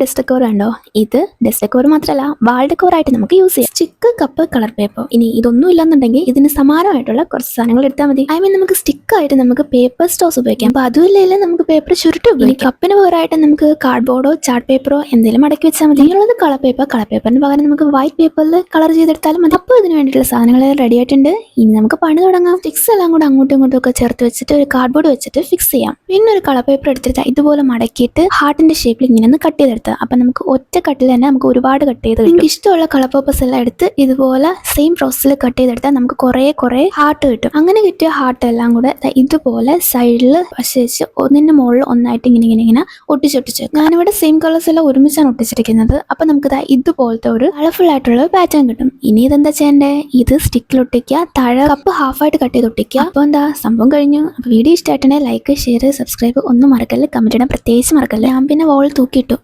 Desk decor കണ്ടോ? ഇത് desk decor മാത്രമല്ല വാൾ ഡെക്കോർ ആയിട്ട് നമുക്ക് യൂസ് ചെയ്യാം. Stick, cup, colour paper. ഇനി ഇതൊന്നും ഇല്ലെന്നുണ്ടെങ്കിൽ ഇതിന് സമാനമായിട്ടുള്ള കുറച്ച് സാധനങ്ങൾ എടുത്താൽ മതി. നമുക്ക് സ്റ്റിക്ക് ആയിട്ട് നമുക്ക് പേപ്പർ സ്റ്റോസ് ഉപയോഗിക്കാം. അപ്പൊ അതുമില്ലെങ്കിൽ നമുക്ക് പേപ്പർ ചുരുട്ടി ഉപയോഗിക്കാം. കപ്പിന് പകരമായിട്ട് നമുക്ക് കാർഡ്ബോർഡോ ചാർട്ട് പേപ്പറോ എന്തെങ്കിലും മടക്കി വെച്ചാൽ മതി. ഇതിനുള്ളത് കളർ പേപ്പർ. കളർ പേപ്പറിന് പകരം നമുക്ക് വൈറ്റ് പേപ്പറിൽ കളർ ചെയ്തെടുത്താലും മതി. അപ്പോൾ ഇതിന് വേണ്ടിയിട്ടുള്ള സാധനങ്ങൾ റെഡി ആയിട്ടുണ്ട്. ഇനി നമുക്ക് പണി തുടങ്ങാം. സ്റ്റിക്സ് എല്ലാം കൂടെ അങ്ങോട്ടും ഇങ്ങോട്ടും ഒക്കെ ചേർത്ത് വെച്ചിട്ട് ഒരു കാർഡ്ബോർഡ് വെച്ചിട്ട് ഫിക്സ് ചെയ്യാം. പിന്നെ ഒരു കളർ പേപ്പർ എടുത്തിട്ട് ഇതുപോലെ മടക്കിയിട്ട് ഹാർട്ടിന്റെ ഷേപ്പിൽ ഇങ്ങനെ ഒന്ന് കട്ട് ചെയ്തെടുത്താൽ അപ്പൊ നമുക്ക് ഒറ്റ കട്ടിൽ തന്നെ നമുക്ക് ഒരുപാട് കട്ട് ചെയ്ത് നിങ്ങൾക്ക് ഇഷ്ടമുള്ള കളർ പേപ്പേഴ്സ് എല്ലാം എടുത്ത് ഇതുപോലെ സെയിം പ്രോസസ്സിൽ കട്ട് ചെയ്തെടുത്താൽ നമുക്ക് കുറെ ഹാർട്ട് കിട്ടും. അങ്ങനെ കിട്ടിയ ഹാർട്ട് എല്ലാം കൂടെ ഇതുപോലെ സൈഡിൽ വശിച്ച് ഒന്നിന്റെ മുകളിൽ ഒന്നായിട്ട് ഇങ്ങനെ ഒട്ടിച്ചൊട്ടിച്ച് ഞാനിവിടെ സെയിം കളേഴ്സ് എല്ലാം ഒരുമിച്ചാണ് ഒട്ടിച്ചിരിക്കുന്നത്. അപ്പൊ നമുക്ക് ഇതുപോലത്തെ ഒരു കളർഫുൾ ആയിട്ടുള്ള പാറ്റേൺ കിട്ടും. ഇനി ഇതെന്താ ചെയ്യണ്ടേ? ഇത് സ്റ്റിക്കിൽ ഒട്ടിക്കുക. താഴെ കപ്പ് ഹാഫായിട്ട് കട്ട് ചെയ്ത് ഒട്ടിക്കുക. അപ്പൊ എന്താ സംഭവം കഴിഞ്ഞു. അപ്പൊ വീഡിയോ ഇഷ്ടമായിട്ടുണ്ടെങ്കിൽ ലൈക്ക്, ഷെയർ, സബ്സ്ക്രൈബ് ഒന്നും മറക്കല്ലേ. കമന്റ് ഇടാൻ പ്രത്യേകിച്ച് മറക്കല്ലേ. ഞാൻ പിന്നെ വോൾ തൂക്കിയിട്ടു.